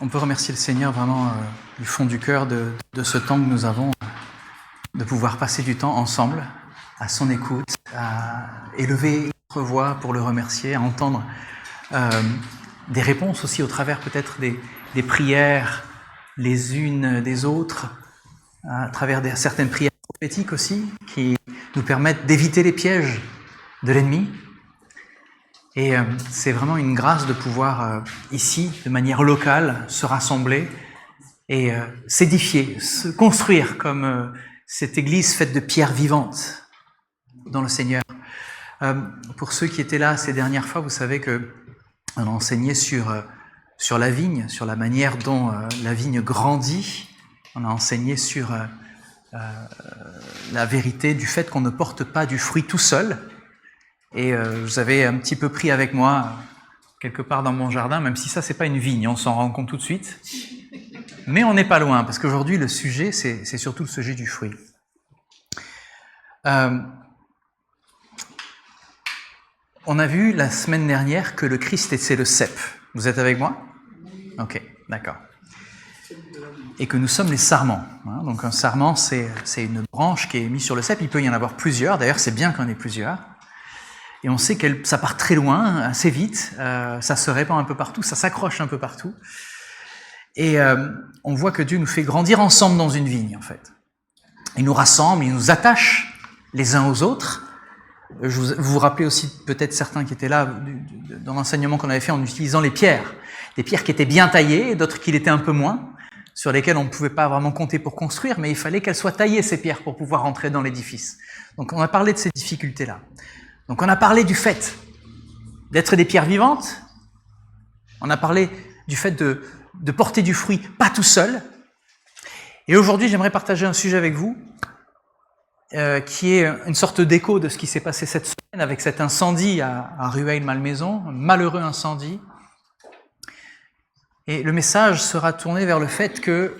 On peut remercier le Seigneur vraiment du fond du cœur de ce temps que nous avons, de pouvoir passer du temps ensemble, à son écoute, à élever notre voix pour le remercier, à entendre des réponses aussi au travers peut-être des prières les unes des autres, à travers certaines prières prophétiques aussi, qui nous permettent d'éviter les pièges de l'ennemi. Et c'est vraiment une grâce de pouvoir, ici, de manière locale, se rassembler et s'édifier, se construire comme cette église faite de pierres vivantes dans le Seigneur. Pour ceux qui étaient là ces dernières fois, vous savez qu'on a enseigné sur la vigne, sur la manière dont la vigne grandit. On a enseigné sur la vérité du fait qu'on ne porte pas du fruit tout seul. Et je vous avais un petit peu pris avec moi quelque part dans mon jardin, même si ça c'est pas une vigne, on s'en rend compte tout de suite. Mais on n'est pas loin, parce qu'aujourd'hui le sujet c'est surtout le sujet du fruit. On a vu la semaine dernière que le Christ c'est le cep. Vous êtes avec moi? Ok, d'accord. Et que nous sommes les sarments. Donc un sarment c'est une branche qui est mise sur le cep, il peut y en avoir plusieurs, d'ailleurs c'est bien qu'il y en ait plusieurs. Et on sait que ça part très loin, assez vite, ça se répand un peu partout, ça s'accroche un peu partout. Et on voit que Dieu nous fait grandir ensemble dans une vigne, en fait. Il nous rassemble, il nous attache les uns aux autres. Vous vous rappelez aussi, peut-être certains qui étaient là, dans l'enseignement qu'on avait fait en utilisant les pierres. Des pierres qui étaient bien taillées, d'autres qui l'étaient un peu moins, sur lesquelles on ne pouvait pas vraiment compter pour construire, mais il fallait qu'elles soient taillées, ces pierres, pour pouvoir entrer dans l'édifice. Donc on a parlé de ces difficultés-là. Donc on a parlé du fait d'être des pierres vivantes, on a parlé du fait de porter du fruit, pas tout seul. Et aujourd'hui, j'aimerais partager un sujet avec vous qui est une sorte d'écho de ce qui s'est passé cette semaine avec cet incendie à Rueil-Malmaison, un malheureux incendie. Et le message sera tourné vers le fait que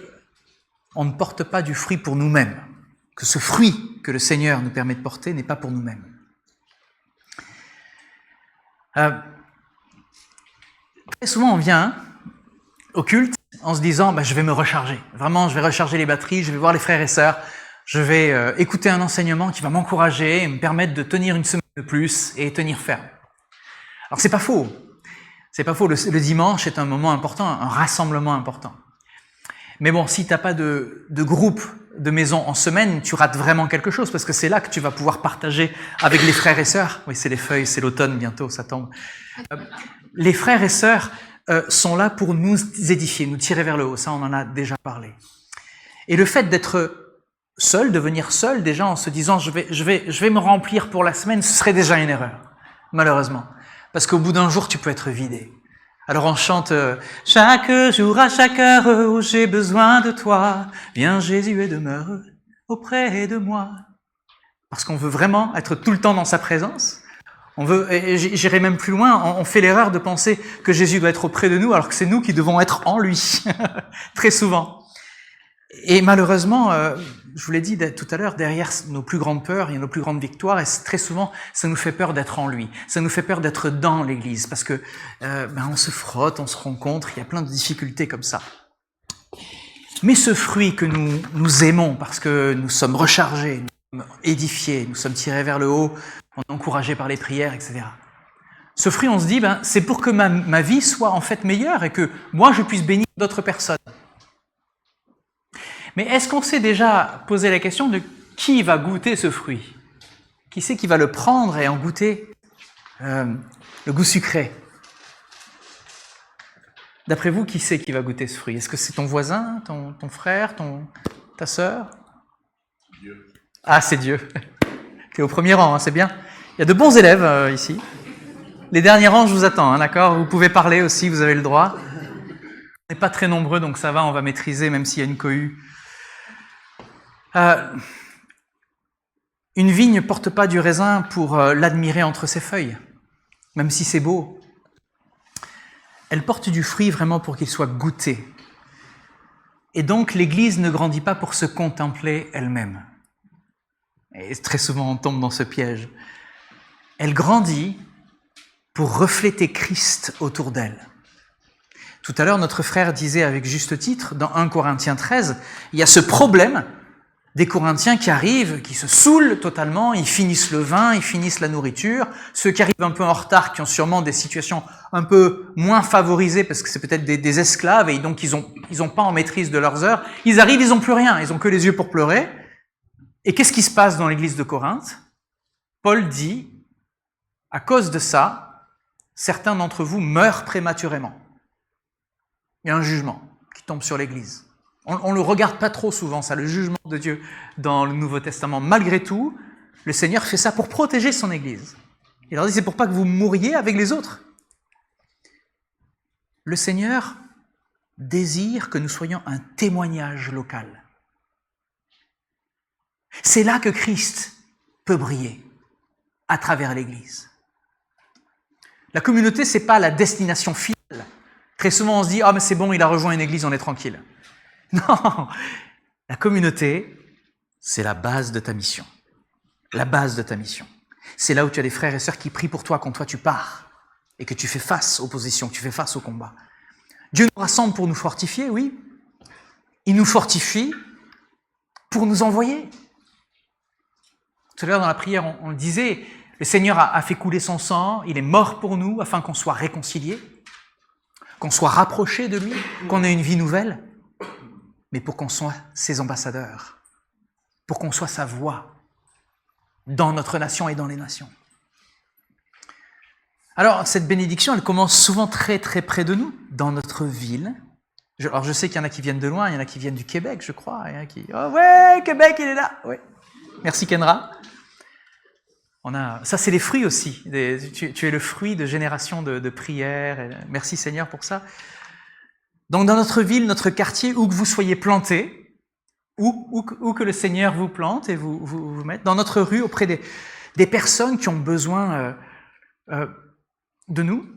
on ne porte pas du fruit pour nous-mêmes, que ce fruit que le Seigneur nous permet de porter n'est pas pour nous-mêmes. Très souvent, on vient au culte en se disant je vais me recharger. Vraiment, je vais recharger les batteries, je vais voir les frères et sœurs, je vais écouter un enseignement qui va m'encourager et me permettre de tenir une semaine de plus et tenir ferme. Alors, c'est pas faux. C'est pas faux. Le dimanche est un moment important, un rassemblement important. Mais bon, si t'as pas de groupe de maison en semaine, tu rates vraiment quelque chose, parce que c'est là que tu vas pouvoir partager avec les frères et sœurs. Oui, c'est les feuilles, c'est l'automne bientôt, ça tombe. Les frères et sœurs sont là pour nous édifier, nous tirer vers le haut. Ça, on en a déjà parlé. Et le fait d'être seul, de venir seul, déjà en se disant je vais me remplir pour la semaine, ce serait déjà une erreur, malheureusement. Parce qu'au bout d'un jour, tu peux être vidé. Alors on chante « Chaque jour, à chaque heure où j'ai besoin de toi, viens Jésus et demeure auprès de moi. » Parce qu'on veut vraiment être tout le temps dans sa présence. On veut, et j'irai même plus loin, on fait l'erreur de penser que Jésus doit être auprès de nous, alors que c'est nous qui devons être en lui, très souvent. Et malheureusement, je vous l'ai dit tout à l'heure, derrière nos plus grandes peurs, il y a nos plus grandes victoires, et très souvent, ça nous fait peur d'être en lui. Ça nous fait peur d'être dans l'Église, parce que on se frotte, on se rencontre, il y a plein de difficultés comme ça. Mais ce fruit que nous aimons, parce que nous sommes rechargés, nous sommes édifiés, nous sommes tirés vers le haut, on est encouragés par les prières, etc. Ce fruit, on se dit, c'est pour que ma vie soit en fait meilleure, et que moi, je puisse bénir d'autres personnes. Mais est-ce qu'on s'est déjà posé la question de qui va goûter ce fruit? Qui c'est qui va le prendre et en goûter le goût sucré? D'après vous, qui c'est qui va goûter ce fruit? Est-ce que c'est ton voisin, ton frère, ta sœur? Dieu. Ah, c'est Dieu. Tu es au premier rang, c'est bien. Il y a de bons élèves ici. Les derniers rangs, je vous attends, d'accord? Vous pouvez parler aussi, vous avez le droit. On n'est pas très nombreux, donc ça va, on va maîtriser, même s'il y a une cohue. Une vigne ne porte pas du raisin pour l'admirer entre ses feuilles, même si c'est beau. Elle porte du fruit vraiment pour qu'il soit goûté. Et donc l'Église ne grandit pas pour se contempler elle-même. Et très souvent on tombe dans ce piège. Elle grandit pour refléter Christ autour d'elle. Tout à l'heure, notre frère disait avec juste titre, dans 1 Corinthiens 13, il y a ce problème des Corinthiens qui arrivent, qui se saoulent totalement, ils finissent le vin, ils finissent la nourriture. Ceux qui arrivent un peu en retard, qui ont sûrement des situations un peu moins favorisées, parce que c'est peut-être des esclaves, et donc ils ont pas en maîtrise de leurs heures. Ils arrivent, ils ont plus rien, ils ont que les yeux pour pleurer. Et qu'est-ce qui se passe dans l'église de Corinthe? Paul dit, à cause de ça, certains d'entre vous meurent prématurément. Il y a un jugement qui tombe sur l'église. On le regarde pas trop souvent, ça, le jugement de Dieu dans le Nouveau Testament. Malgré tout, le Seigneur fait ça pour protéger son Église. Il leur dit, c'est pour pas que vous mouriez avec les autres. Le Seigneur désire que nous soyons un témoignage local. C'est là que Christ peut briller, à travers l'Église. La communauté, c'est pas la destination finale. Très souvent, on se dit, ah, mais c'est bon, il a rejoint une Église, on est tranquille. Non, la communauté, c'est la base de ta mission. La base de ta mission. C'est là où tu as des frères et sœurs qui prient pour toi quand toi tu pars et que tu fais face aux positions, que tu fais face au combat. Dieu nous rassemble pour nous fortifier, oui. Il nous fortifie pour nous envoyer. Tout à l'heure dans la prière, on le disait, le Seigneur a fait couler son sang, il est mort pour nous afin qu'on soit réconciliés, qu'on soit rapprochés de lui, qu'on ait une vie nouvelle. Mais pour qu'on soit ses ambassadeurs, pour qu'on soit sa voix dans notre nation et dans les nations. Alors, cette bénédiction, elle commence souvent très très près de nous, dans notre ville. Alors, je sais qu'il y en a qui viennent de loin, il y en a qui viennent du Québec, je crois. Il y en a qui, oh ouais, Québec, il est là. Ouais. Merci Kendra. Ça, c'est les fruits aussi. Tu es le fruit de générations de prières. Merci Seigneur pour ça. Donc dans notre ville, notre quartier, où que vous soyez plantés, où que le Seigneur vous plante et vous mette, dans notre rue, auprès des personnes qui ont besoin de nous,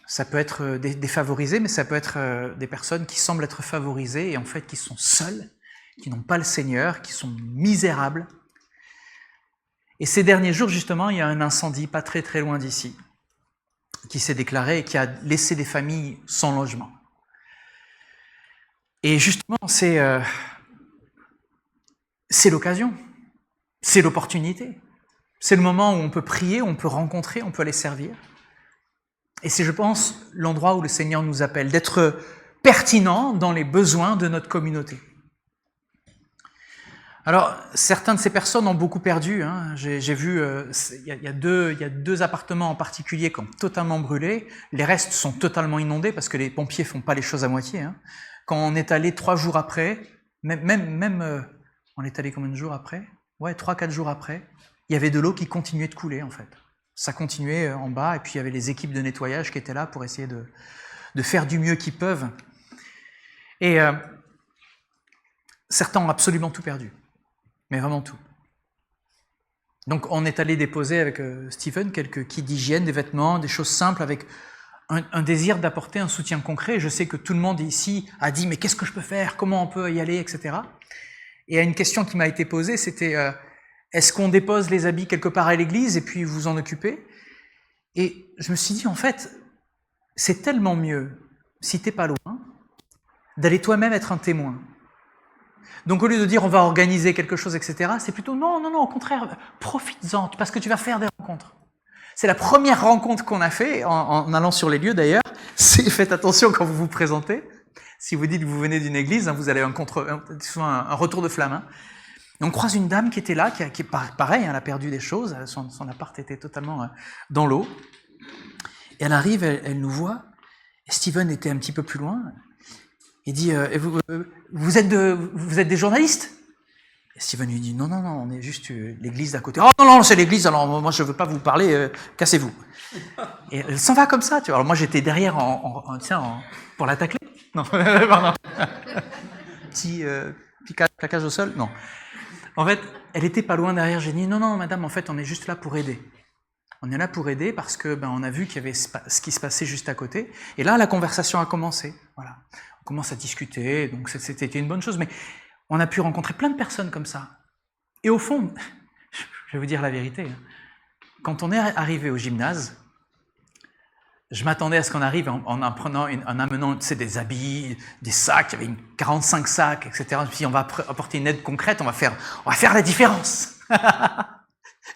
ça peut être des défavorisés, mais ça peut être des personnes qui semblent être favorisées et en fait qui sont seules, qui n'ont pas le Seigneur, qui sont misérables. Et ces derniers jours, justement, il y a un incendie pas très très loin d'ici qui s'est déclaré et qui a laissé des familles sans logement. Et justement, c'est l'occasion, c'est l'opportunité. C'est le moment où on peut prier, on peut rencontrer, on peut aller servir. Et c'est, je pense, l'endroit où le Seigneur nous appelle, d'être pertinent dans les besoins de notre communauté. Alors, certaines de ces personnes ont beaucoup perdu. Hein. J'ai vu, il y a deux appartements en particulier qui ont totalement brûlé. Les restes sont totalement inondés parce que les pompiers font pas les choses à moitié. Hein. Quand on est allé 3 jours après, on est allé combien de jours après? Ouais, 3-4 jours après, il y avait de l'eau qui continuait de couler en fait. Ça continuait en bas et puis il y avait les équipes de nettoyage qui étaient là pour essayer de faire du mieux qu'ils peuvent. Et certains ont absolument tout perdu, mais vraiment tout. Donc on est allé déposer avec Stephen quelques kits d'hygiène, des vêtements, des choses simples avec un désir d'apporter un soutien concret. Je sais que tout le monde ici a dit « mais qu'est-ce que je peux faire? Comment on peut y aller ?» etc. Et une question qui m'a été posée, c'était est-ce qu'on dépose les habits quelque part à l'église et puis vous en occupez? Et je me suis dit, en fait, c'est tellement mieux, si t'es pas loin, d'aller toi-même être un témoin. Donc au lieu de dire on va organiser quelque chose, etc., c'est plutôt non, au contraire, profites-en, parce que tu vas faire des rencontres. C'est la première rencontre qu'on a fait en allant sur les lieux d'ailleurs. Faites attention quand vous vous présentez. Si vous dites que vous venez d'une église, hein, vous allez souvent un retour de flamme. Hein. Et on croise une dame qui était là, qui est pareil, elle a perdu des choses, son appart était totalement dans l'eau. Et elle arrive, elle nous voit, et Steven était un petit peu plus loin. Il dit vous êtes des journalistes? Et Steven lui dit non, on est juste l'église d'à côté. Oh non, c'est l'église, alors moi je veux pas vous parler, cassez-vous. Et elle s'en va comme ça, tu vois. Alors moi j'étais derrière pour la tacler. Non, pardon. Petit plaquage au sol, non. En fait, elle était pas loin derrière, j'ai dit non madame, en fait on est juste là pour aider. On est là pour aider parce que on a vu qu'il y avait ce qui se passait juste à côté. Et là la conversation a commencé. Voilà. On commence à discuter, donc c'était une bonne chose, mais on a pu rencontrer plein de personnes comme ça. Et au fond, je vais vous dire la vérité, quand on est arrivé au gymnase, je m'attendais à ce qu'on arrive en amenant des habits, des sacs, il y avait 45 sacs, etc. Je me suis dit, on va apporter une aide concrète, on va faire la différence.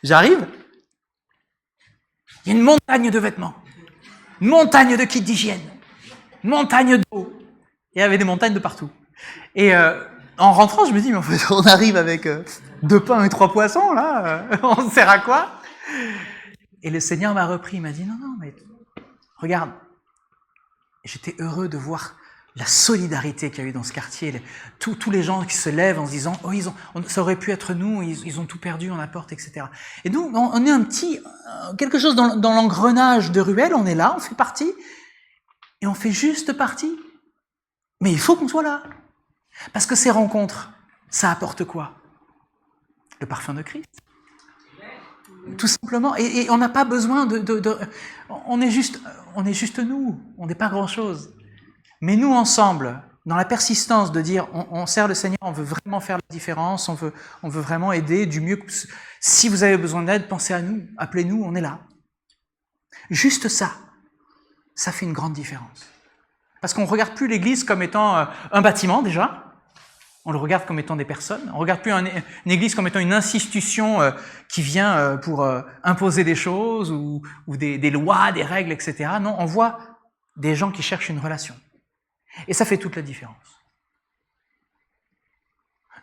J'arrive, il y a une montagne de vêtements, une montagne de kits d'hygiène, une montagne d'eau. Et il y avait des montagnes de partout. Et en rentrant, je me dis, mais en fait, on arrive avec 2 pains et 3 poissons, là, on sert à quoi? Et le Seigneur m'a repris, il m'a dit, non, mais regarde, j'étais heureux de voir la solidarité qu'il y a eu dans ce quartier, tous les gens qui se lèvent en se disant, oh, ça aurait pu être nous, ils ont tout perdu, on apporte, etc. Et nous, on est quelque chose dans l'engrenage de Ruelle, on est là, on fait partie, et on fait juste partie. Mais il faut qu'on soit là. Parce que ces rencontres, ça apporte quoi? Le parfum de Christ. Tout simplement. Et on n'a pas besoin on est juste nous. On n'est pas grand-chose. Mais nous, ensemble, dans la persistance de dire, on sert le Seigneur, on veut vraiment faire la différence, on veut vraiment aider du mieux. Si vous avez besoin d'aide, pensez à nous, appelez-nous, on est là. Juste ça fait une grande différence. Parce qu'on ne regarde plus l'Église comme étant un bâtiment, déjà. On le regarde comme étant des personnes. On ne regarde plus une Église comme étant une institution qui vient pour imposer des choses ou des lois, des règles, etc. Non, on voit des gens qui cherchent une relation. Et ça fait toute la différence.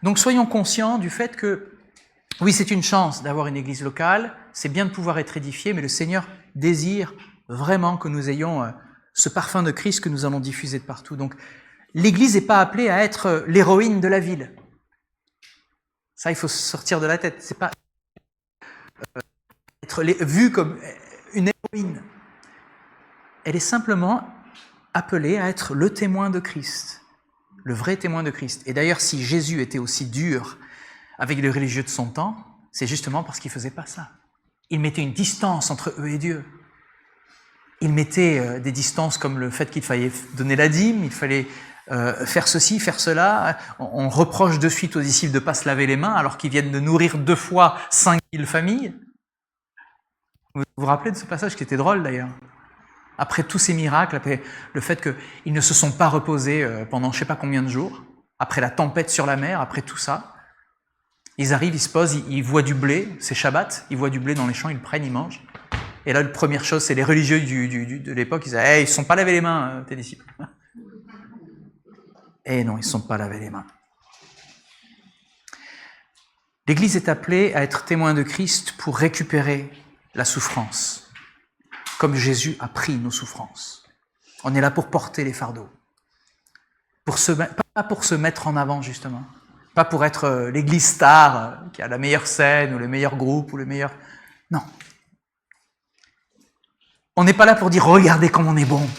Donc soyons conscients du fait que, oui, c'est une chance d'avoir une Église locale, c'est bien de pouvoir être édifié, mais le Seigneur désire vraiment que nous ayons ce parfum de Christ que nous allons diffuser de partout. Donc, l'Église n'est pas appelée à être l'héroïne de la ville. Ça, il faut sortir de la tête. C'est pas être vue comme une héroïne. Elle est simplement appelée à être le témoin de Christ, le vrai témoin de Christ. Et d'ailleurs, si Jésus était aussi dur avec les religieux de son temps, c'est justement parce qu'il ne faisait pas ça. Il mettait une distance entre eux et Dieu. Il mettait des distances comme le fait qu'il fallait donner la dîme, il fallait faire ceci, faire cela. On reproche de suite aux disciples de ne pas se laver les mains alors qu'ils viennent de nourrir 2 fois 5000 familles. Vous vous rappelez de ce passage qui était drôle d'ailleurs? Après tous ces miracles, après le fait qu'ils ne se sont pas reposés pendant je ne sais pas combien de jours, après la tempête sur la mer, après tout ça, ils arrivent, ils se posent, ils voient du blé, c'est Shabbat, ils voient du blé dans les champs, ils le prennent, ils mangent. Et là, la première chose, c'est les religieux de l'époque, ils disaient hey, « ils ne se sont pas lavés les mains, tes disciples. » Eh non, ils ne se sont pas lavés les mains. L'Église est appelée à être témoin de Christ pour récupérer la souffrance, comme Jésus a pris nos souffrances. On est là pour porter les fardeaux, pas pour se mettre en avant, justement, pas pour être l'Église star qui a la meilleure scène ou le meilleur groupe ou le meilleur... Non. On n'est pas là pour dire « Regardez comme on est bon.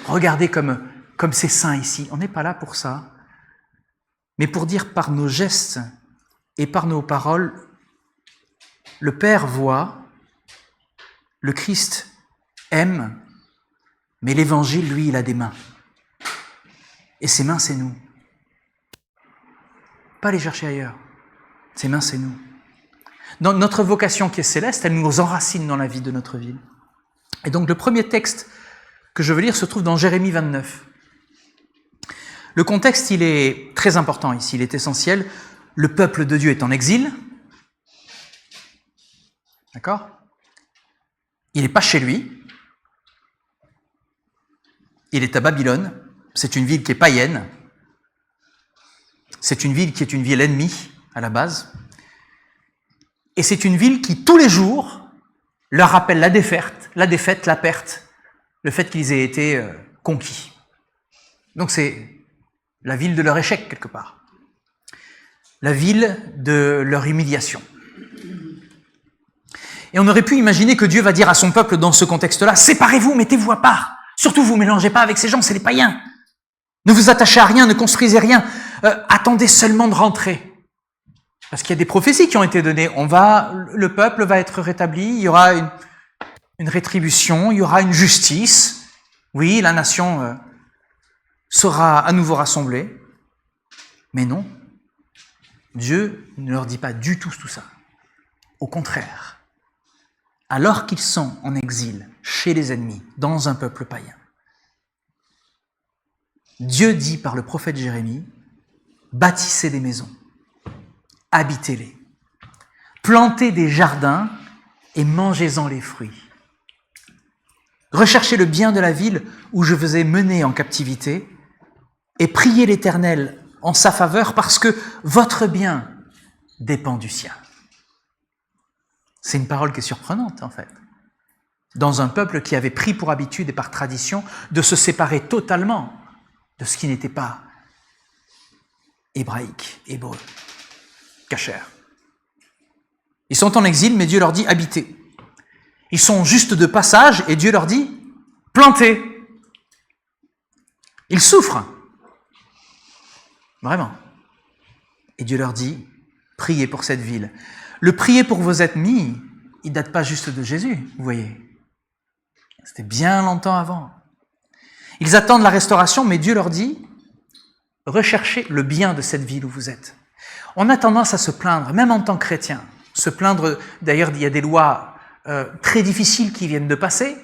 Regardez comme c'est saint ici. » On n'est pas là pour ça. Mais pour dire par nos gestes et par nos paroles, le Père voit, le Christ aime, mais l'Évangile, lui, il a des mains. Et ces mains, c'est nous. Pas les chercher ailleurs. Ces mains, c'est nous. Dans notre vocation qui est céleste, elle nous enracine dans la vie de notre ville. Et donc le premier texte que je veux lire se trouve dans Jérémie 29. Le contexte, il est très important ici, il est essentiel. Le peuple de Dieu est en exil. D'accord? Il n'est pas chez lui. Il est à Babylone. C'est une ville qui est païenne. C'est une ville qui est une ville ennemie à la base. Et c'est une ville qui, tous les jours, leur rappelle la défaite, la perte, le fait qu'ils aient été conquis. Donc c'est la ville de leur échec, quelque part. La ville de leur humiliation. Et on aurait pu imaginer que Dieu va dire à son peuple dans ce contexte-là, « Séparez-vous, mettez-vous à part. Surtout, vous ne mélangez pas avec ces gens, c'est les païens. Ne vous attachez à rien, ne construisez rien. Attendez seulement de rentrer. » Parce qu'il y a des prophéties qui ont été données. Le peuple va être rétabli, il y aura une rétribution, il y aura une justice. Oui, la nation sera à nouveau rassemblée. Mais non, Dieu ne leur dit pas du tout ça. Au contraire, alors qu'ils sont en exil, chez les ennemis, dans un peuple païen. Dieu dit par le prophète Jérémie, bâtissez des maisons, habitez-les, plantez des jardins et mangez-en les fruits. Recherchez le bien de la ville où je vous ai mené en captivité et priez l'Éternel en sa faveur parce que votre bien dépend du sien. C'est une parole qui est surprenante en fait. Dans un peuple qui avait pris pour habitude et par tradition de se séparer totalement de ce qui n'était pas hébraïque, hébreu, kasher. Ils sont en exil, mais Dieu leur dit habitez. Ils sont juste de passage et Dieu leur dit plantez. Ils souffrent. Vraiment. Et Dieu leur dit priez pour cette ville. Le prier pour vos ennemis, il ne date pas juste de Jésus, vous voyez. C'était bien longtemps avant. Ils attendent la restauration, mais Dieu leur dit recherchez le bien de cette ville où vous êtes. On a tendance à se plaindre, même en tant que chrétien. Se plaindre, d'ailleurs, il y a des lois très difficiles qui viennent de passer.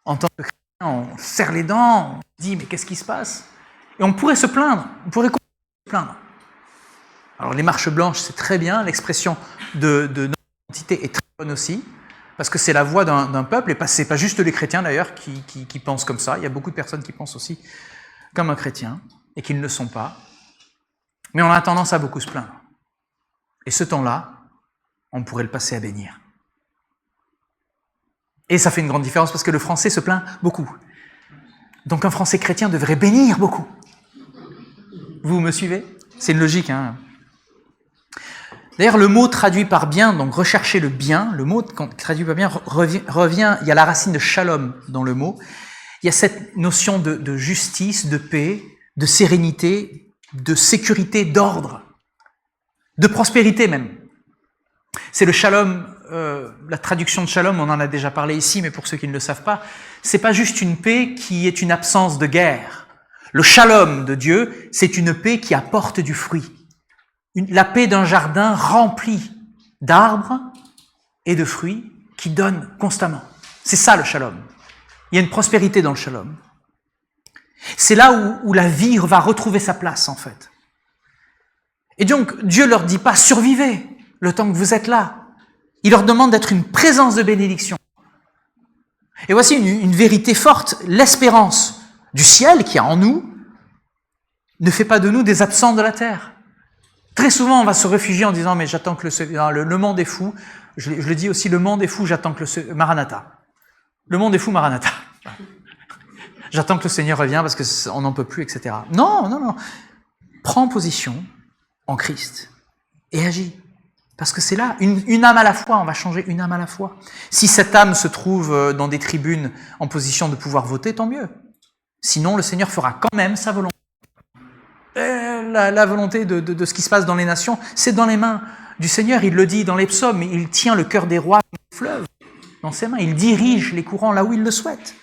En tant que chrétien, on serre les dents, on dit mais qu'est-ce qui se passe? Et on pourrait se plaindre, on pourrait se plaindre. Alors les marches blanches, c'est très bien, l'expression de notre identité est très bonne aussi, parce que c'est la voix d'un peuple, et c'est pas juste les chrétiens d'ailleurs qui pensent comme ça, il y a beaucoup de personnes qui pensent aussi comme un chrétien, et qui ne le sont pas. Mais on a tendance à beaucoup se plaindre. Et ce temps-là, on pourrait le passer à bénir. Et ça fait une grande différence parce que le français se plaint beaucoup. Donc un français chrétien devrait bénir beaucoup. Vous me suivez? C'est une logique, hein. D'ailleurs, le mot traduit par bien, donc rechercher le bien, le mot traduit par bien revient, il y a la racine de shalom dans le mot. Il y a cette notion de justice, de paix, de sérénité, de sécurité, d'ordre, de prospérité même. C'est le shalom, la traduction de shalom, on en a déjà parlé ici, mais pour ceux qui ne le savent pas, c'est pas juste une paix qui est une absence de guerre. Le shalom de Dieu, c'est une paix qui apporte du fruit. La paix d'un jardin rempli d'arbres et de fruits qui donne constamment. C'est ça le shalom. Il y a une prospérité dans le shalom. C'est là où la vie va retrouver sa place en fait. Et donc Dieu leur dit pas survivez le temps que vous êtes là. Il leur demande d'être une présence de bénédiction. Et voici une vérité forte, l'espérance du ciel qui est en nous ne fait pas de nous des absents de la terre. Très souvent, on va se réfugier en disant « mais j'attends que le monde est fou ». Je le dis aussi, le monde est fou, j'attends que le Maranatha. Le monde est fou, Maranatha. J'attends que le Seigneur revienne parce qu'on n'en peut plus, etc. Non, non, non. Prends position en Christ et agis. Parce que c'est là, une âme à la fois, on va changer une âme à la fois. Si cette âme se trouve dans des tribunes en position de pouvoir voter, tant mieux. Sinon, le Seigneur fera quand même sa volonté. La volonté de ce qui se passe dans les nations, c'est dans les mains du Seigneur. Il le dit dans les psaumes, il tient le cœur des rois comme le fleuve dans ses mains. Il dirige les courants là où il le souhaite.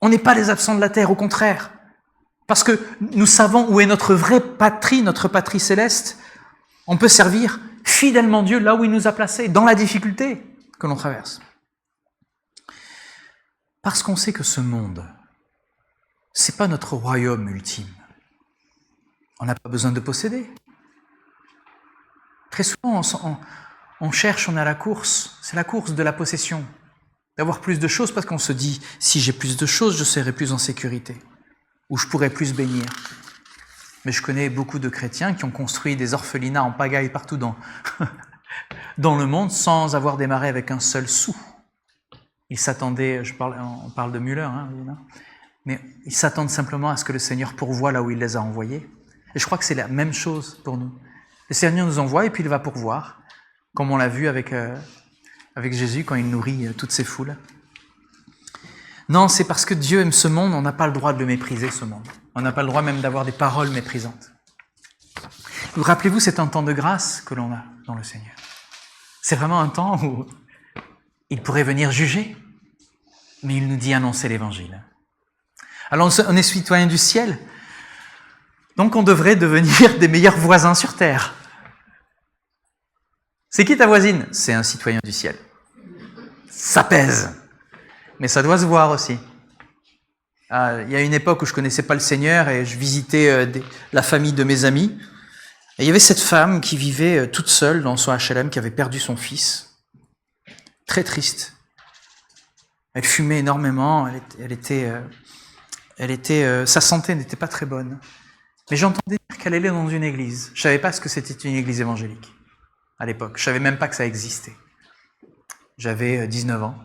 On n'est pas les absents de la terre, au contraire. Parce que nous savons où est notre vraie patrie, notre patrie céleste. On peut servir fidèlement Dieu là où il nous a placés, dans la difficulté que l'on traverse. Parce qu'on sait que ce monde, c'est pas notre royaume ultime. On n'a pas besoin de posséder. Très souvent, on cherche, on est à la course. C'est la course de la possession. D'avoir plus de choses parce qu'on se dit, si j'ai plus de choses, je serai plus en sécurité. Ou je pourrai plus bénir. Mais je connais beaucoup de chrétiens qui ont construit des orphelinats en pagaille partout dans le monde sans avoir démarré avec un seul sou. Ils s'attendaient, on parle de Müller, hein, mais ils s'attendent simplement à ce que le Seigneur pourvoie là où il les a envoyés. Et je crois que c'est la même chose pour nous. Le Seigneur nous envoie et puis il va pourvoir, comme on l'a vu avec Jésus quand il nourrit toutes ces foules. Non, c'est parce que Dieu aime ce monde, on n'a pas le droit de le mépriser, ce monde. On n'a pas le droit même d'avoir des paroles méprisantes. Vous rappelez-vous, c'est un temps de grâce que l'on a dans le Seigneur. C'est vraiment un temps où il pourrait venir juger, mais il nous dit annoncer l'Évangile. Alors on est citoyen du ciel, donc on devrait devenir des meilleurs voisins sur terre. C'est qui ta voisine? C'est un citoyen du ciel. Ça pèse. Mais ça doit se voir aussi. Il y a une époque où je connaissais pas le Seigneur et je visitais la famille de mes amis. Et il y avait cette femme qui vivait toute seule dans son HLM, qui avait perdu son fils. Très triste. Elle fumait énormément, sa santé n'était pas très bonne. Mais j'entendais dire qu'elle allait dans une église. Je savais pas ce que c'était une église évangélique à l'époque. Je savais même pas que ça existait. J'avais 19 ans.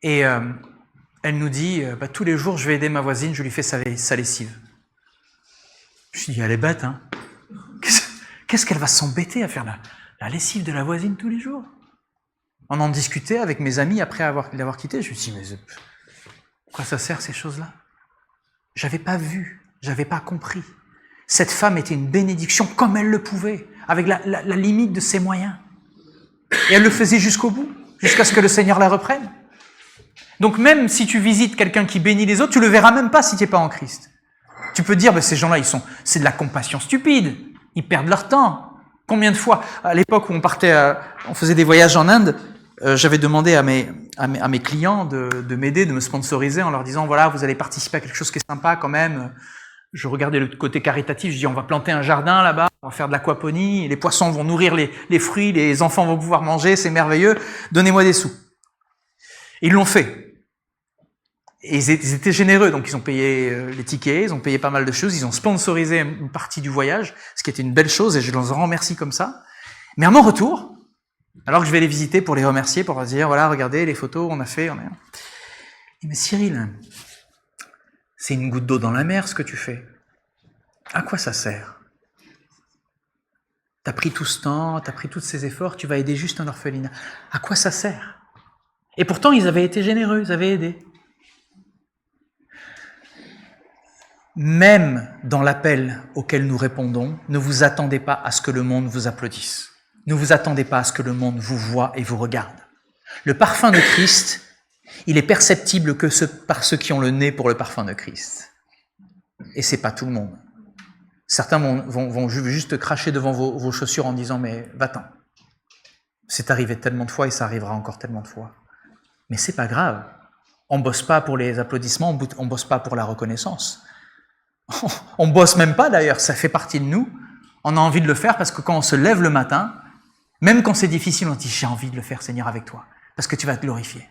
Et elle nous dit, tous les jours, je vais aider ma voisine, je lui fais sa lessive. Je me suis dit, elle est bête, hein. Qu'est-ce qu'elle va s'embêter à faire la lessive de la voisine tous les jours? On en discutait avec mes amis après l'avoir quitté. Je me suis dit, mais quoi ça sert ces choses-là? J'avais pas vu, j'avais pas compris. Cette femme était une bénédiction comme elle le pouvait, avec la limite de ses moyens. Et elle le faisait jusqu'au bout, jusqu'à ce que le Seigneur la reprenne. Donc même si tu visites quelqu'un qui bénit les autres, tu le verras même pas si tu n'es pas en Christ. Tu peux dire, ces gens-là, c'est de la compassion stupide. Ils perdent leur temps. Combien de fois, à l'époque où on faisait des voyages en Inde, j'avais demandé à mes clients de m'aider, de me sponsoriser en leur disant, voilà, vous allez participer à quelque chose qui est sympa quand même. Je regardais le côté caritatif, je dis, on va planter un jardin là-bas, on va faire de l'aquaponie, les poissons vont nourrir les fruits, les enfants vont pouvoir manger, c'est merveilleux, donnez-moi des sous. Ils l'ont fait. Et ils étaient généreux, donc ils ont payé les tickets, ils ont payé pas mal de choses, ils ont sponsorisé une partie du voyage, ce qui était une belle chose, et je les en remercie comme ça. Mais à mon retour, alors que je vais les visiter pour les remercier, pour leur dire, voilà, regardez les photos, on a fait, mais Cyril, c'est une goutte d'eau dans la mer ce que tu fais. À quoi ça sert? T'as pris tout ce temps, t'as pris tous ces efforts, tu vas aider juste un orphelinat. À quoi ça sert? Et pourtant, ils avaient été généreux, ils avaient aidé. Même dans l'appel auquel nous répondons, ne vous attendez pas à ce que le monde vous applaudisse. Ne vous attendez pas à ce que le monde vous voie et vous regarde. Le parfum de Christ, il est perceptible que par ceux qui ont le nez pour le parfum de Christ. Et c'est pas tout le monde. Certains vont juste cracher devant vos chaussures en disant « mais va-t'en ». C'est arrivé tellement de fois et ça arrivera encore tellement de fois. Mais c'est pas grave. On bosse pas pour les applaudissements, on bosse pas pour la reconnaissance. On bosse même pas d'ailleurs, ça fait partie de nous. On a envie de le faire parce que quand on se lève le matin, même quand c'est difficile, on dit « j'ai envie de le faire Seigneur avec toi, parce que tu vas te glorifier ».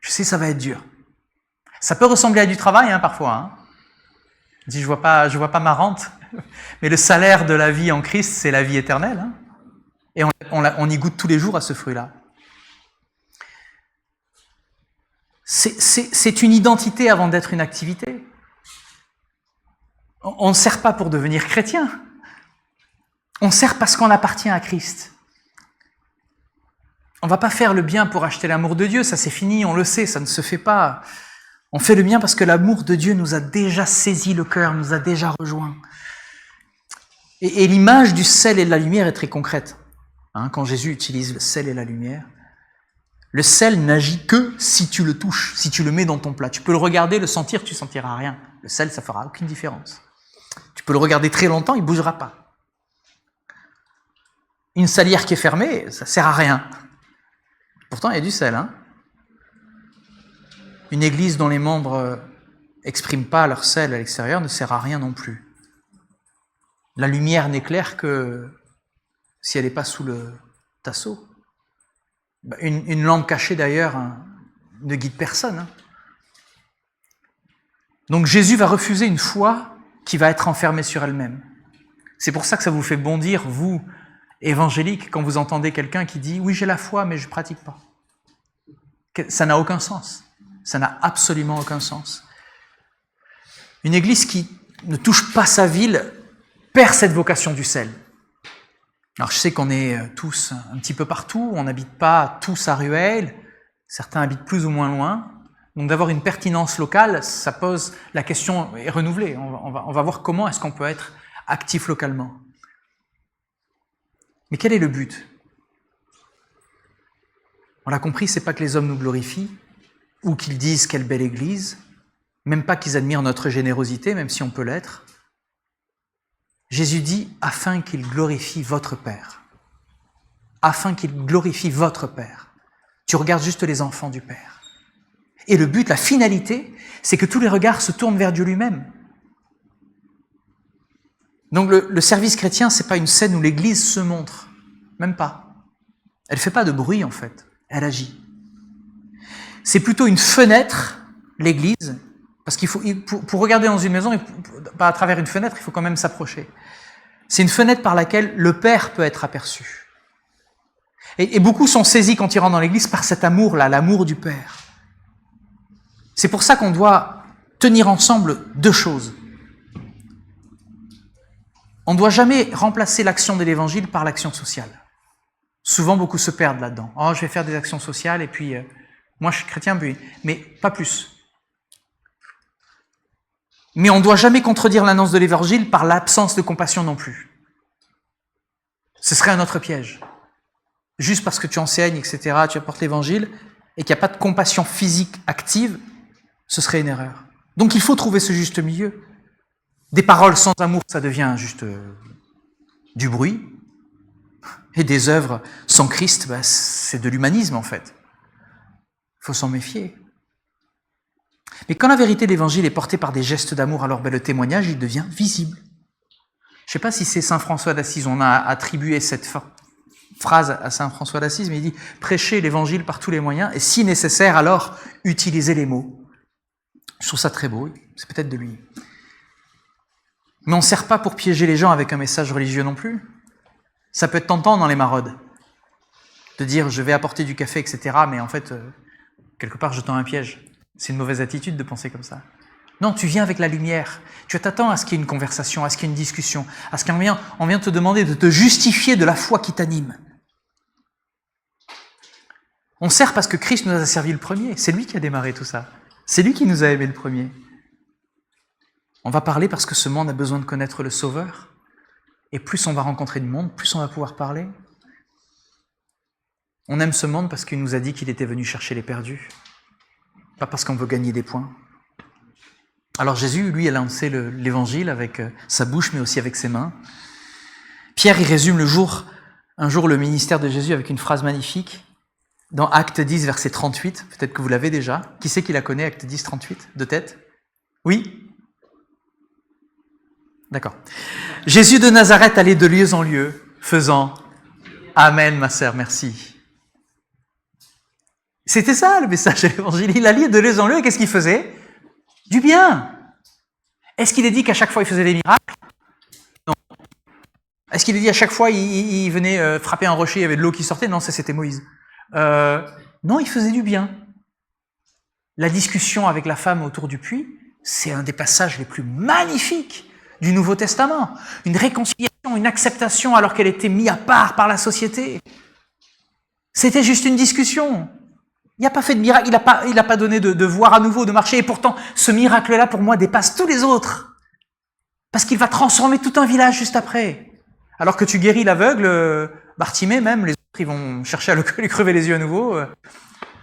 Je sais, ça va être dur. Ça peut ressembler à du travail parfois. Hein. Je dis, je vois pas ma rente, mais le salaire de la vie en Christ, c'est la vie éternelle. Hein. Et on y goûte tous les jours à ce fruit-là. C'est une identité avant d'être une activité. On ne sert pas pour devenir chrétien. On sert parce qu'on appartient à Christ. On ne va pas faire le bien pour acheter l'amour de Dieu, ça c'est fini, on le sait, ça ne se fait pas. On fait le bien parce que l'amour de Dieu nous a déjà saisi le cœur, nous a déjà rejoints. Et l'image du sel et de la lumière est très concrète. Quand Jésus utilise le sel et la lumière, le sel n'agit que si tu le touches, si tu le mets dans ton plat. Tu peux le regarder, le sentir, tu ne sentiras rien. Le sel, ça ne fera aucune différence. Tu peux le regarder très longtemps, il ne bougera pas. Une salière qui est fermée, ça ne sert à rien. Pourtant, il y a du sel. Une église dont les membres n'expriment pas leur sel à l'extérieur ne sert à rien non plus. La lumière n'éclaire que si elle n'est pas sous le tasseau. Une lampe cachée d'ailleurs ne guide personne. Donc Jésus va refuser une foi qui va être enfermée sur elle-même. C'est pour ça que ça vous fait bondir, vous, évangéliques, quand vous entendez quelqu'un qui dit « oui, j'ai la foi, mais je ne pratique pas ». Ça n'a aucun sens. Ça n'a absolument aucun sens. Une église qui ne touche pas sa ville perd cette vocation du sel. Alors je sais qu'on est tous un petit peu partout, on n'habite pas tous à Rueil, certains habitent plus ou moins loin. Donc d'avoir une pertinence locale, ça pose la question est renouvelée. On va voir comment est-ce qu'on peut être actif localement. Mais quel est le but? On l'a compris, c'est pas que les hommes nous glorifient, ou qu'ils disent quelle belle église, même pas qu'ils admirent notre générosité, même si on peut l'être. Jésus dit, afin qu'il glorifie votre Père. afin qu'il glorifie votre Père. Tu regardes juste les enfants du Père. Et le but, la finalité, c'est que tous les regards se tournent vers Dieu lui-même. Donc le service chrétien, c'est pas une scène où l'Église se montre. Même pas. Elle fait pas de bruit, en fait. Elle agit. C'est plutôt une fenêtre, l'Église, parce qu'il faut, pour regarder dans une maison, pas à travers une fenêtre, il faut quand même s'approcher. C'est une fenêtre par laquelle le Père peut être aperçu. Et beaucoup sont saisis quand ils rentrent dans l'Église par cet amour-là, l'amour du Père. C'est pour ça qu'on doit tenir ensemble deux choses. On ne doit jamais remplacer l'action de l'Évangile par l'action sociale. Souvent, beaucoup se perdent là-dedans. « Oh, je vais faire des actions sociales et puis moi je suis chrétien, mais pas plus. » Mais on ne doit jamais contredire l'annonce de l'Évangile par l'absence de compassion non plus. Ce serait un autre piège. Juste parce que tu enseignes, etc., tu apportes l'Évangile, et qu'il n'y a pas de compassion physique active, ce serait une erreur. Donc il faut trouver ce juste milieu. Des paroles sans amour, ça devient juste du bruit. Et des œuvres sans Christ, c'est de l'humanisme en fait. Il faut s'en méfier. Mais quand la vérité de l'Évangile est portée par des gestes d'amour, alors le témoignage, il devient visible. Je ne sais pas si c'est Saint François d'Assise, on a attribué cette phrase à Saint François d'Assise, mais il dit « Prêchez l'Évangile par tous les moyens, et si nécessaire, alors utilisez les mots. » Je trouve ça très beau, c'est peut-être de lui. Mais on ne sert pas pour piéger les gens avec un message religieux non plus. Ça peut être tentant dans les maraudes, de dire « je vais apporter du café, etc. » mais en fait, quelque part, je tends un piège. C'est une mauvaise attitude de penser comme ça. Non, tu viens avec la lumière. Tu t'attends à ce qu'il y ait une conversation, à ce qu'il y ait une discussion, à ce qu'on vient te demander de te justifier de la foi qui t'anime. On sert parce que Christ nous a servi le premier. C'est lui qui a démarré tout ça. C'est lui qui nous a aimés le premier. On va parler parce que ce monde a besoin de connaître le Sauveur. Et plus on va rencontrer du monde, plus on va pouvoir parler. On aime ce monde parce qu'il nous a dit qu'il était venu chercher les perdus. Pas parce qu'on veut gagner des points. Alors Jésus, lui, a lancé l'Évangile avec sa bouche, mais aussi avec ses mains. Pierre, il résume un jour le ministère de Jésus avec une phrase magnifique. Dans Acte 10, verset 38, peut-être que vous l'avez déjà. Qui c'est qui la connaît, Acte 10, 38, de tête? Oui? D'accord. Jésus de Nazareth allait de lieu en lieu, faisant « Amen, ma sœur, merci ». C'était ça le message de l'Évangile. Il allait de lieu en lieu, et qu'est-ce qu'il faisait? Du bien. Est-ce qu'il est dit qu'à chaque fois il faisait des miracles? Non. Est-ce qu'il est dit à chaque fois il venait frapper un rocher, il y avait de l'eau qui sortait? Non, ça c'était Moïse. Non, il faisait du bien. La discussion avec la femme autour du puits, c'est un des passages les plus magnifiques du Nouveau Testament. Une réconciliation, une acceptation alors qu'elle était mise à part par la société. C'était juste une discussion. Il n'a pas fait de miracle, il n'a pas donné de voir à nouveau, de marcher. Et pourtant, ce miracle-là, pour moi, dépasse tous les autres. Parce qu'il va transformer tout un village juste après. Alors que tu guéris l'aveugle, Bartimée même, les autres, ils vont chercher à lui crever les yeux à nouveau.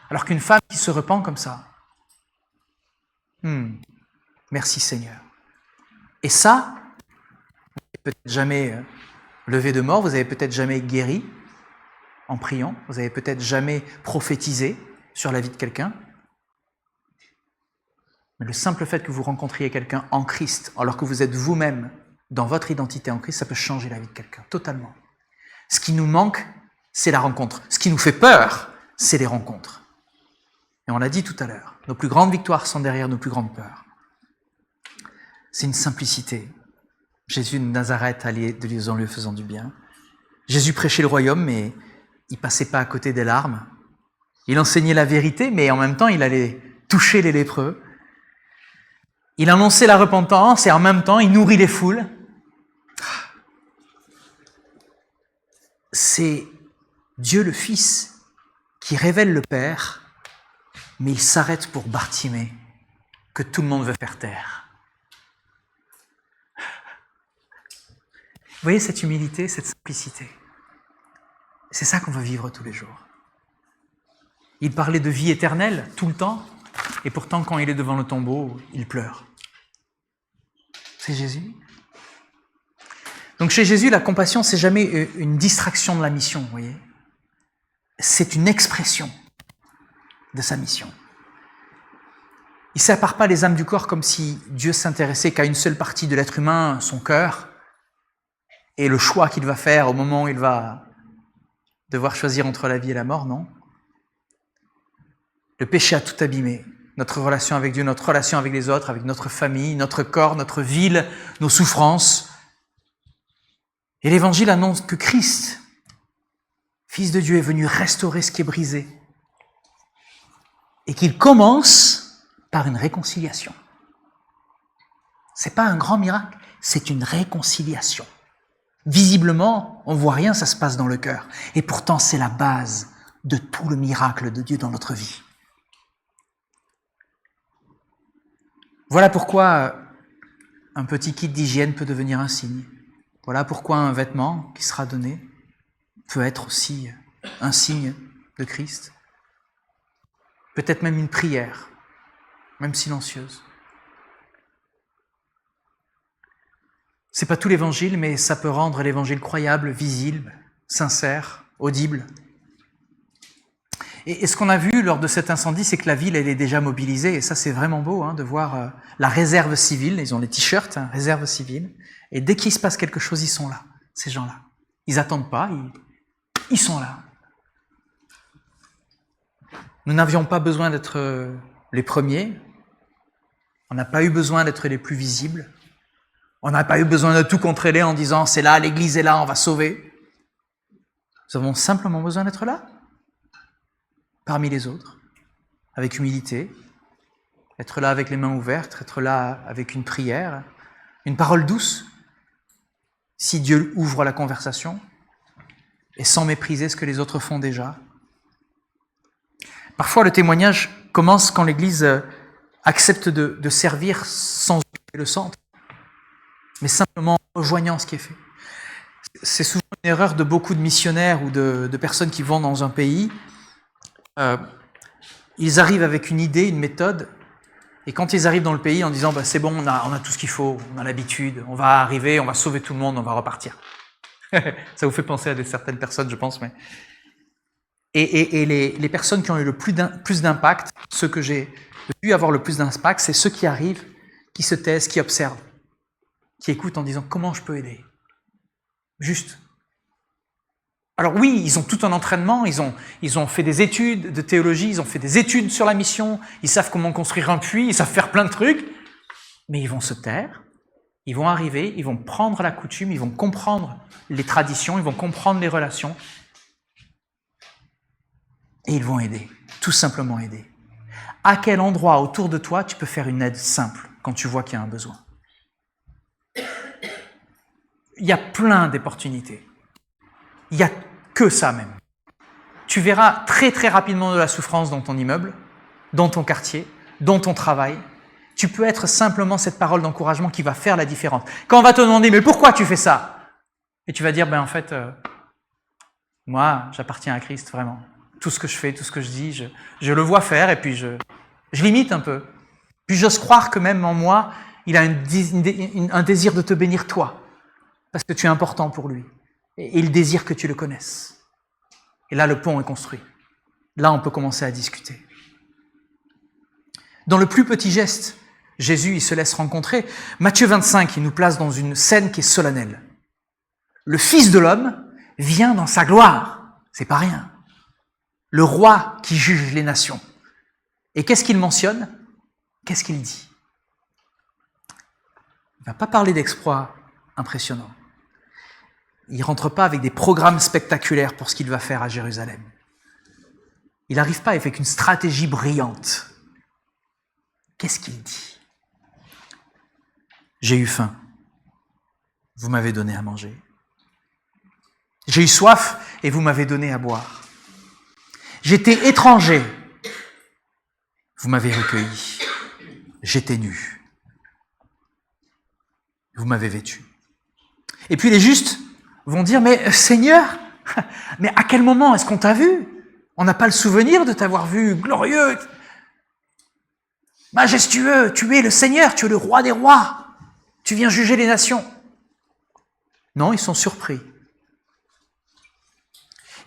Alors qu'une femme qui se repent comme ça. Merci Seigneur. Et ça, vous n'avez peut-être jamais levé de mort, vous n'avez peut-être jamais guéri en priant, vous n'avez peut-être jamais prophétisé sur la vie de quelqu'un. Mais le simple fait que vous rencontriez quelqu'un en Christ, alors que vous êtes vous-même dans votre identité en Christ, ça peut changer la vie de quelqu'un, totalement. Ce qui nous manque, c'est la rencontre. Ce qui nous fait peur, c'est les rencontres. Et on l'a dit tout à l'heure, nos plus grandes victoires sont derrière nos plus grandes peurs. C'est une simplicité. Jésus de Nazareth allait de lieu en lieu faisant du bien. Jésus prêchait le royaume, mais il passait pas à côté des larmes. Il enseignait la vérité, mais en même temps, il allait toucher les lépreux. Il annonçait la repentance et en même temps, il nourrit les foules. C'est Dieu le Fils qui révèle le Père, mais il s'arrête pour Bartimée, que tout le monde veut faire taire. Vous voyez cette humilité, cette simplicité? C'est ça qu'on veut vivre tous les jours. Il parlait de vie éternelle tout le temps, et pourtant quand il est devant le tombeau, il pleure. C'est Jésus. Donc chez Jésus, la compassion, c'est jamais une distraction de la mission, vous voyez. c'est une expression de sa mission. Il ne sépare pas les âmes du corps comme si Dieu s'intéressait qu'à une seule partie de l'être humain, son cœur, et le choix qu'il va faire au moment où il va devoir choisir entre la vie et la mort, non. Le péché a tout abîmé. Notre relation avec Dieu, notre relation avec les autres, avec notre famille, notre corps, notre ville, nos souffrances. Et l'Évangile annonce que Christ, Fils de Dieu, est venu restaurer ce qui est brisé. Et qu'il commence par une réconciliation. Ce n'est pas un grand miracle, c'est une réconciliation. Visiblement, on ne voit rien, ça se passe dans le cœur. Et pourtant, c'est la base de tout le miracle de Dieu dans notre vie. Voilà pourquoi un petit kit d'hygiène peut devenir un signe. Voilà pourquoi un vêtement qui sera donné peut être aussi un signe de Christ. Peut-être même une prière, même silencieuse. C'est pas tout l'évangile, mais ça peut rendre l'évangile croyable, visible, sincère, audible. Et ce qu'on a vu lors de cet incendie, c'est que la ville, elle est déjà mobilisée, et ça c'est vraiment beau de voir la réserve civile, ils ont les t-shirts, réserve civile, et dès qu'il se passe quelque chose, ils sont là, ces gens-là. Ils n'attendent pas, ils sont là. Nous n'avions pas besoin d'être les premiers, on n'a pas eu besoin d'être les plus visibles, on n'a pas eu besoin de tout contrôler en disant « c'est là, l'église est là, on va sauver ». Nous avons simplement besoin d'être là, parmi les autres, avec humilité, être là avec les mains ouvertes, être là avec une prière, une parole douce, si Dieu ouvre la conversation, et sans mépriser ce que les autres font déjà. Parfois, le témoignage commence quand l'Église accepte de servir sans occuper le centre, mais simplement en rejoignant ce qui est fait. C'est souvent une erreur de beaucoup de missionnaires ou de personnes qui vont dans un pays. Ils arrivent avec une idée, une méthode, et quand ils arrivent dans le pays en disant c'est bon, on a tout ce qu'il faut, on a l'habitude, on va arriver, on va sauver tout le monde, on va repartir. Ça vous fait penser à certaines personnes, je pense. Mais... Et les personnes qui ont eu le plus d'impact, ceux que j'ai vu avoir le plus d'impact, c'est ceux qui arrivent, qui se taisent, qui observent, qui écoutent en disant comment je peux aider. Juste. Alors oui, ils ont tout un entraînement, ils ont fait des études de théologie, ils ont fait des études sur la mission, ils savent comment construire un puits, ils savent faire plein de trucs, mais ils vont se taire, ils vont arriver, ils vont prendre la coutume, ils vont comprendre les traditions, ils vont comprendre les relations, et ils vont aider, tout simplement aider. À quel endroit autour de toi tu peux faire une aide simple quand tu vois qu'il y a un besoin? Il y a plein d'opportunités. Il n'y a que ça même. Tu verras très très rapidement de la souffrance dans ton immeuble, dans ton quartier, dans ton travail. Tu peux être simplement cette parole d'encouragement qui va faire la différence. Quand on va te demander « mais pourquoi tu fais ça ?» Et tu vas dire « en fait, moi j'appartiens à Christ vraiment. Tout ce que je fais, tout ce que je dis, je le vois faire et puis je l'imite un peu. Puis j'ose croire que même en moi, il a un désir de te bénir toi, parce que tu es important pour lui. Et il désire que tu le connaisses. Et là, le pont est construit. Là, on peut commencer à discuter. Dans le plus petit geste, Jésus, il se laisse rencontrer. Matthieu 25, il nous place dans une scène qui est solennelle. Le Fils de l'homme vient dans sa gloire. C'est pas rien. Le roi qui juge les nations. Et qu'est-ce qu'il mentionne? Qu'est-ce qu'il dit? Il ne va pas parler d'exploits impressionnants. Il ne rentre pas avec des programmes spectaculaires pour ce qu'il va faire à Jérusalem. Il n'arrive pas avec une stratégie brillante. Qu'est-ce qu'il dit? J'ai eu faim. Vous m'avez donné à manger. J'ai eu soif et vous m'avez donné à boire. J'étais étranger. Vous m'avez recueilli. J'étais nu. Vous m'avez vêtu. Et puis les justes vont dire, mais Seigneur, mais à quel moment est-ce qu'on t'a vu? On n'a pas le souvenir de t'avoir vu glorieux, majestueux, tu es le Seigneur, tu es le roi des rois, tu viens juger les nations. Non, ils sont surpris.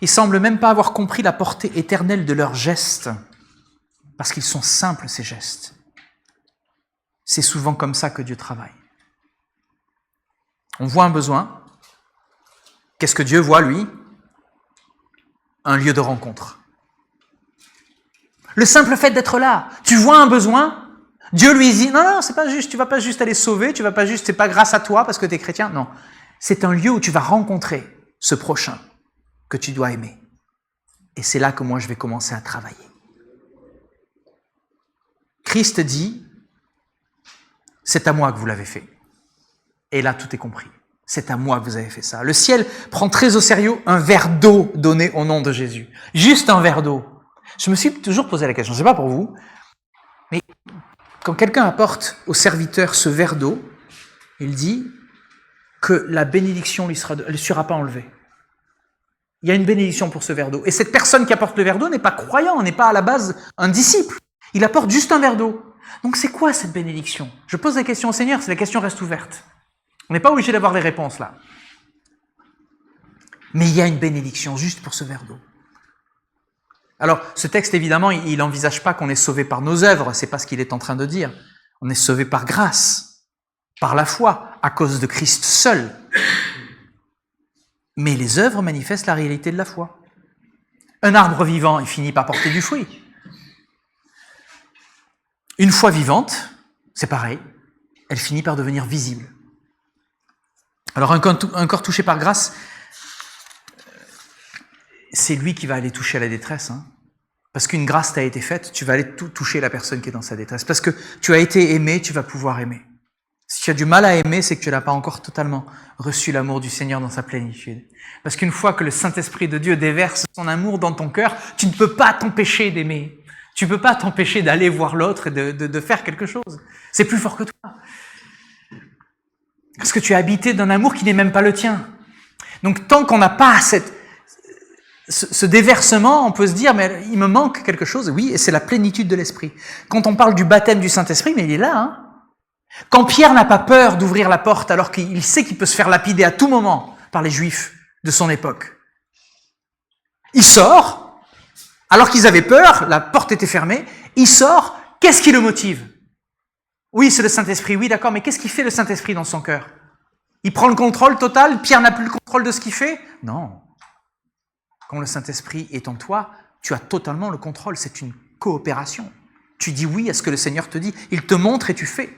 Ils semblent même pas avoir compris la portée éternelle de leurs gestes, parce qu'ils sont simples, ces gestes. C'est souvent comme ça que Dieu travaille. On voit un besoin. Qu'est-ce que Dieu voit, lui? Un lieu de rencontre. Le simple fait d'être là, tu vois un besoin, Dieu lui dit, non, c'est pas juste, tu vas pas juste aller sauver, tu vas pas juste, c'est pas grâce à toi parce que tu es chrétien, non. C'est un lieu où tu vas rencontrer ce prochain que tu dois aimer. Et c'est là que moi je vais commencer à travailler. Christ dit, c'est à moi que vous l'avez fait. Et là, tout est compris. C'est à moi que vous avez fait ça. Le ciel prend très au sérieux un verre d'eau donné au nom de Jésus. Juste un verre d'eau. Je me suis toujours posé la question, je ne sais pas pour vous, mais quand quelqu'un apporte au serviteur ce verre d'eau, il dit que la bénédiction ne lui sera pas enlevée. Il y a une bénédiction pour ce verre d'eau. Et cette personne qui apporte le verre d'eau n'est pas croyant, n'est pas à la base un disciple. Il apporte juste un verre d'eau. Donc c'est quoi cette bénédiction? Je pose la question au Seigneur, la question reste ouverte. On n'est pas obligé d'avoir les réponses là. Mais il y a une bénédiction juste pour ce verre d'eau. Alors, ce texte, évidemment, il n'envisage pas qu'on est sauvé par nos œuvres, c'est pas ce qu'il est en train de dire. On est sauvé par grâce, par la foi, à cause de Christ seul. Mais les œuvres manifestent la réalité de la foi. Un arbre vivant, il finit par porter du fruit. Une foi vivante, c'est pareil, elle finit par devenir visible. Alors un corps touché par grâce, c'est lui qui va aller toucher à la détresse. Parce qu'une grâce t'a été faite, tu vas aller toucher la personne qui est dans sa détresse. Parce que tu as été aimé, tu vas pouvoir aimer. Si tu as du mal à aimer, c'est que tu n'as pas encore totalement reçu l'amour du Seigneur dans sa plénitude. Parce qu'une fois que le Saint-Esprit de Dieu déverse son amour dans ton cœur, tu ne peux pas t'empêcher d'aimer. Tu ne peux pas t'empêcher d'aller voir l'autre et de faire quelque chose. C'est plus fort que toi. Parce que tu es habité d'un amour qui n'est même pas le tien. Donc tant qu'on n'a pas ce déversement, on peut se dire, mais il me manque quelque chose. Oui, et c'est la plénitude de l'Esprit. Quand on parle du baptême du Saint-Esprit, mais il est là. Quand Pierre n'a pas peur d'ouvrir la porte alors qu'il sait qu'il peut se faire lapider à tout moment par les Juifs de son époque. Il sort, alors qu'ils avaient peur, la porte était fermée, il sort, qu'est-ce qui le motive? Oui, c'est le Saint-Esprit, oui, d'accord, mais qu'est-ce qui fait le Saint-Esprit dans son cœur? Il prend le contrôle total, Pierre n'a plus le contrôle de ce qu'il fait? Non. Quand le Saint-Esprit est en toi, tu as totalement le contrôle, c'est une coopération. Tu dis oui à ce que le Seigneur te dit, il te montre et tu fais.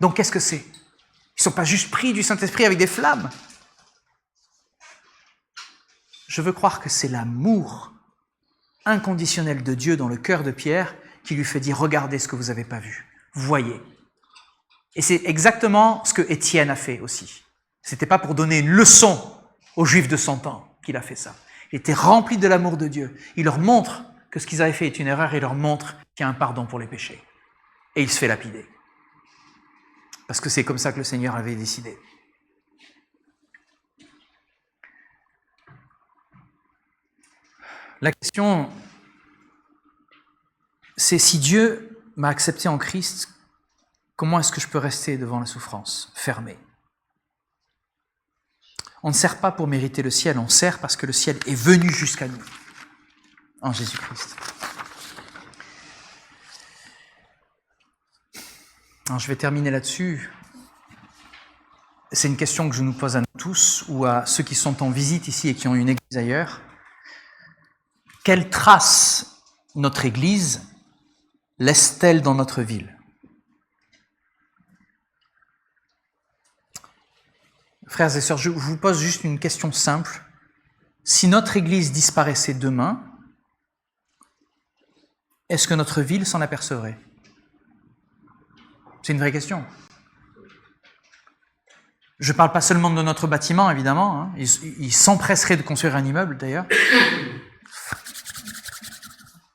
Donc qu'est-ce que c'est? Ils ne sont pas juste pris du Saint-Esprit avec des flammes. Je veux croire que c'est l'amour inconditionnel de Dieu dans le cœur de Pierre qui lui fait dire « Regardez ce que vous n'avez pas vu, voyez ». Et c'est exactement ce que Étienne a fait aussi. Ce n'était pas pour donner une leçon aux Juifs de son temps qu'il a fait ça. Il était rempli de l'amour de Dieu. Il leur montre que ce qu'ils avaient fait est une erreur et il leur montre qu'il y a un pardon pour les péchés. Et il se fait lapider. Parce que c'est comme ça que le Seigneur avait décidé. La question, c'est si Dieu m'a accepté en Christ, comment est-ce que je peux rester devant la souffrance, fermé? On ne sert pas pour mériter le ciel, on sert parce que le ciel est venu jusqu'à nous, en Jésus-Christ. Alors, je vais terminer là-dessus. C'est une question que je nous pose à nous tous, ou à ceux qui sont en visite ici et qui ont une église ailleurs. Quelle trace notre église laisse-t-elle dans notre ville? Frères et sœurs, je vous pose juste une question simple. Si notre église disparaissait demain, est-ce que notre ville s'en apercevrait? C'est une vraie question. Je ne parle pas seulement de notre bâtiment, évidemment. Ils s'empresseraient de construire un immeuble, d'ailleurs.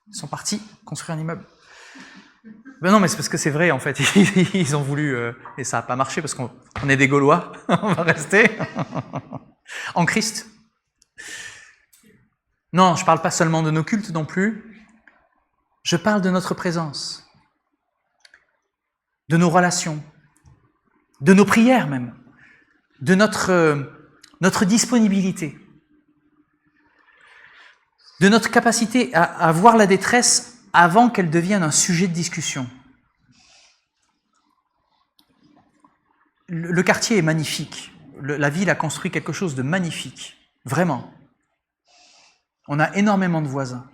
Ils sont partis construire un immeuble. Ben non, mais c'est parce que c'est vrai, en fait. Ils ont voulu, et ça n'a pas marché, parce qu'on est des Gaulois. On va rester en Christ. Non, je ne parle pas seulement de nos cultes non plus. Je parle de notre présence, de nos relations, de nos prières même, de notre disponibilité. de notre capacité à voir la détresse avant qu'elle devienne un sujet de discussion. Le quartier est magnifique. La ville a construit quelque chose de magnifique. Vraiment. On a énormément de voisins.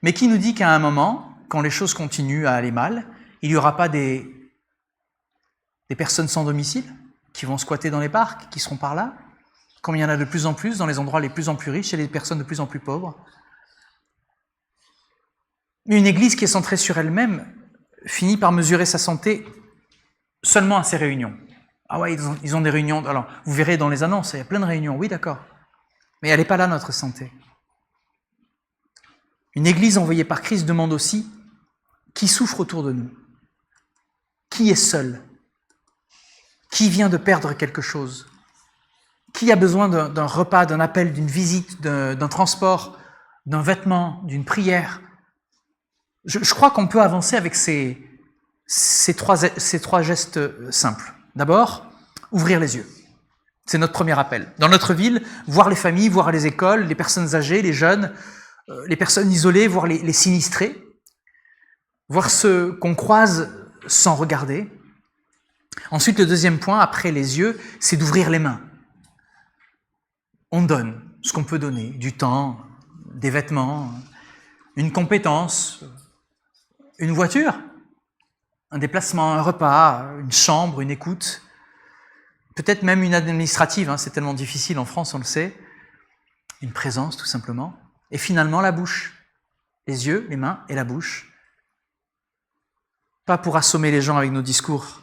Mais qui nous dit qu'à un moment, quand les choses continuent à aller mal, il n'y aura pas des personnes sans domicile qui vont squatter dans les parcs, qui seront par là, comme il y en a de plus en plus dans les endroits les plus en plus riches et les personnes de plus en plus pauvres. Une église qui est centrée sur elle-même finit par mesurer sa santé seulement à ses réunions. Ah ouais, ils ont des réunions. Alors, vous verrez dans les annonces, il y a plein de réunions. Oui, d'accord. Mais elle n'est pas là, notre santé. Une église envoyée par Christ demande aussi qui souffre autour de nous, qui est seul, qui vient de perdre quelque chose, qui a besoin d'un repas, d'un appel, d'une visite, d'un transport, d'un vêtement, d'une prière. Je crois qu'on peut avancer avec ces trois gestes simples. D'abord, ouvrir les yeux. C'est notre premier appel. Dans notre ville, voir les familles, voir les écoles, les personnes âgées, les jeunes, les personnes isolées, voir les sinistrés, voir ceux qu'on croise sans regarder. Ensuite, le deuxième point, après les yeux, c'est d'ouvrir les mains. On donne ce qu'on peut donner, du temps, des vêtements, une compétence, une voiture, un déplacement, un repas, une chambre, une écoute, peut-être même une administrative, c'est tellement difficile en France, on le sait, une présence tout simplement, et finalement la bouche, les yeux, les mains et la bouche. Pas pour assommer les gens avec nos discours,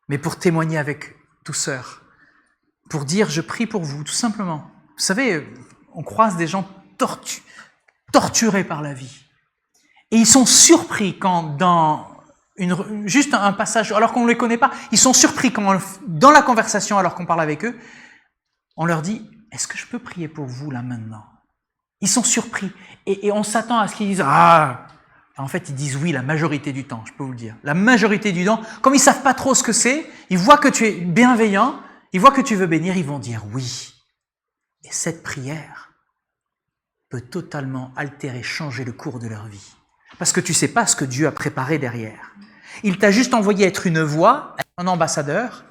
mais pour témoigner avec douceur, pour dire « je prie pour vous », tout simplement. Vous savez, on croise des gens torturés par la vie. Et ils sont surpris quand dans juste un passage, alors qu'on ne les connaît pas, ils sont surpris quand dans la conversation, alors qu'on parle avec eux, on leur dit « est-ce que je peux prier pour vous là maintenant ?» Ils sont surpris. Et on s'attend à ce qu'ils disent « ah !» En fait, ils disent oui la majorité du temps, je peux vous le dire. La majorité du temps, comme ils ne savent pas trop ce que c'est, ils voient que tu es bienveillant, ils voient que tu veux bénir, ils vont dire oui. Et cette prière peut totalement altérer, changer le cours de leur vie. Parce que tu ne sais pas ce que Dieu a préparé derrière. Il t'a juste envoyé être une voix, un ambassadeur,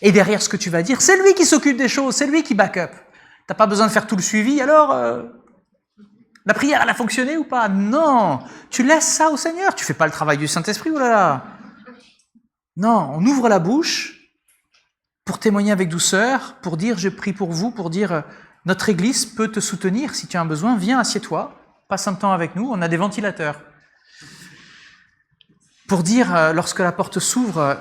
et derrière ce que tu vas dire, c'est lui qui s'occupe des choses, c'est lui qui back up. Tu n'as pas besoin de faire tout le suivi, alors la prière, elle a fonctionné ou pas? Non, tu laisses ça au Seigneur, tu ne fais pas le travail du Saint-Esprit, oulala. Non, on ouvre la bouche pour témoigner avec douceur, pour dire je prie pour vous, pour dire notre Église peut te soutenir si tu as un besoin, viens, assieds-toi, passe un temps avec nous, on a des ventilateurs. Pour dire, lorsque la porte s'ouvre,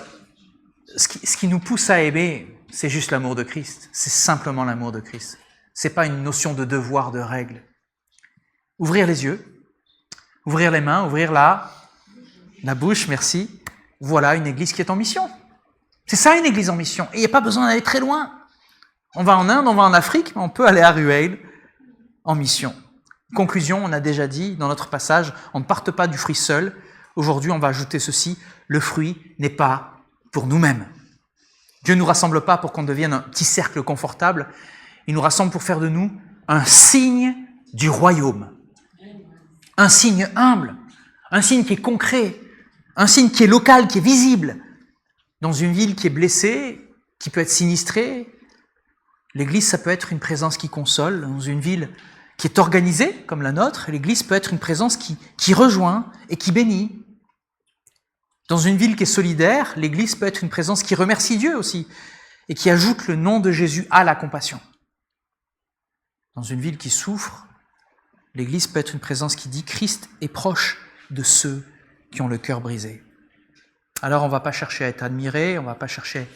ce qui nous pousse à aimer, c'est juste l'amour de Christ, c'est simplement l'amour de Christ. Ce n'est pas une notion de devoir, de règle. Ouvrir les yeux, ouvrir les mains, ouvrir la bouche, merci. Voilà une église qui est en mission. C'est ça une église en mission. Et il n'y a pas besoin d'aller très loin. On va en Inde, on va en Afrique, mais on peut aller à Rueil en mission. Conclusion, on a déjà dit dans notre passage, on ne parte pas du fruit seul. Aujourd'hui, on va ajouter ceci, le fruit n'est pas pour nous-mêmes. Dieu ne nous rassemble pas pour qu'on devienne un petit cercle confortable. Il nous rassemble pour faire de nous un signe du royaume. Un signe humble, un signe qui est concret, un signe qui est local, qui est visible. Dans une ville qui est blessée, qui peut être sinistrée, l'église, ça peut être une présence qui console. Dans une ville qui est organisée, comme la nôtre, l'église peut être une présence qui rejoint et qui bénit. Dans une ville qui est solidaire, l'église peut être une présence qui remercie Dieu aussi et qui ajoute le nom de Jésus à la compassion. Dans une ville qui souffre, l'église peut être une présence qui dit « Christ est proche de ceux qui ont le cœur brisé ». Alors on ne va pas chercher à être admiré, on ne va pas chercher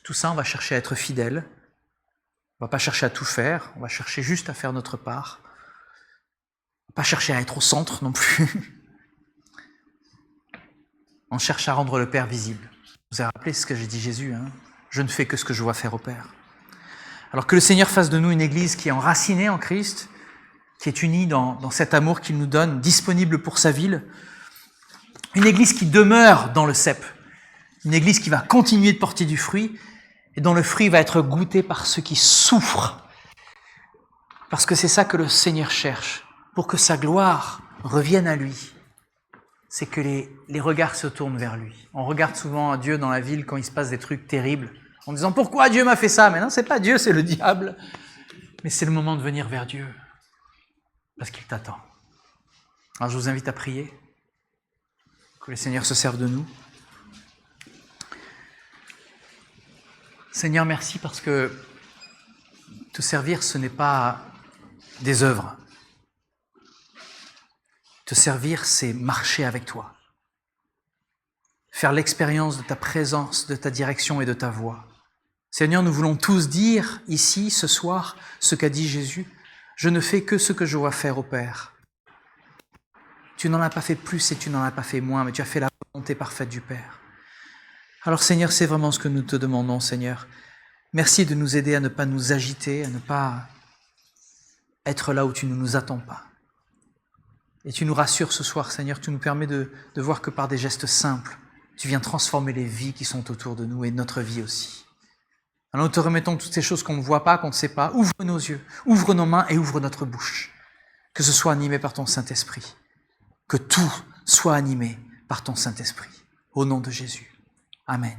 tout ça, on va chercher à être fidèle. On ne va pas chercher à tout faire, on va chercher juste à faire notre part. On ne va pas chercher à être au centre non plus. On cherche à rendre le Père visible. Vous avez rappelé ce que j'ai dit Jésus, Je ne fais que ce que je vois faire au Père. Alors que le Seigneur fasse de nous une église qui est enracinée en Christ, qui est unie dans cet amour qu'il nous donne, disponible pour sa ville. Une église qui demeure dans le cep. Une église qui va continuer de porter du fruit et dont le fruit va être goûté par ceux qui souffrent. Parce que c'est ça que le Seigneur cherche, pour que sa gloire revienne à lui. C'est que les regards se tournent vers lui. On regarde souvent Dieu dans la ville quand il se passe des trucs terribles, en disant « Pourquoi Dieu m'a fait ça ?» Mais non, c'est pas Dieu, c'est le diable. Mais c'est le moment de venir vers Dieu, parce qu'il t'attend. Alors je vous invite à prier, que le Seigneur se serve de nous. Seigneur, merci parce que te servir, ce n'est pas des œuvres. Te servir, c'est marcher avec toi. Faire l'expérience de ta présence, de ta direction et de ta voix. Seigneur, nous voulons tous dire ici, ce soir, ce qu'a dit Jésus. Je ne fais que ce que je vois faire au Père. Tu n'en as pas fait plus et tu n'en as pas fait moins, mais tu as fait la volonté parfaite du Père. Alors Seigneur, c'est vraiment ce que nous te demandons, Seigneur. Merci de nous aider à ne pas nous agiter, à ne pas être là où tu ne nous attends pas. Et tu nous rassures ce soir, Seigneur, tu nous permets de voir que par des gestes simples, tu viens transformer les vies qui sont autour de nous et notre vie aussi. Alors nous te remettons toutes ces choses qu'on ne voit pas, qu'on ne sait pas. Ouvre nos yeux, ouvre nos mains et ouvre notre bouche. Que ce soit animé par ton Saint-Esprit. Que tout soit animé par ton Saint-Esprit. Au nom de Jésus. Amen.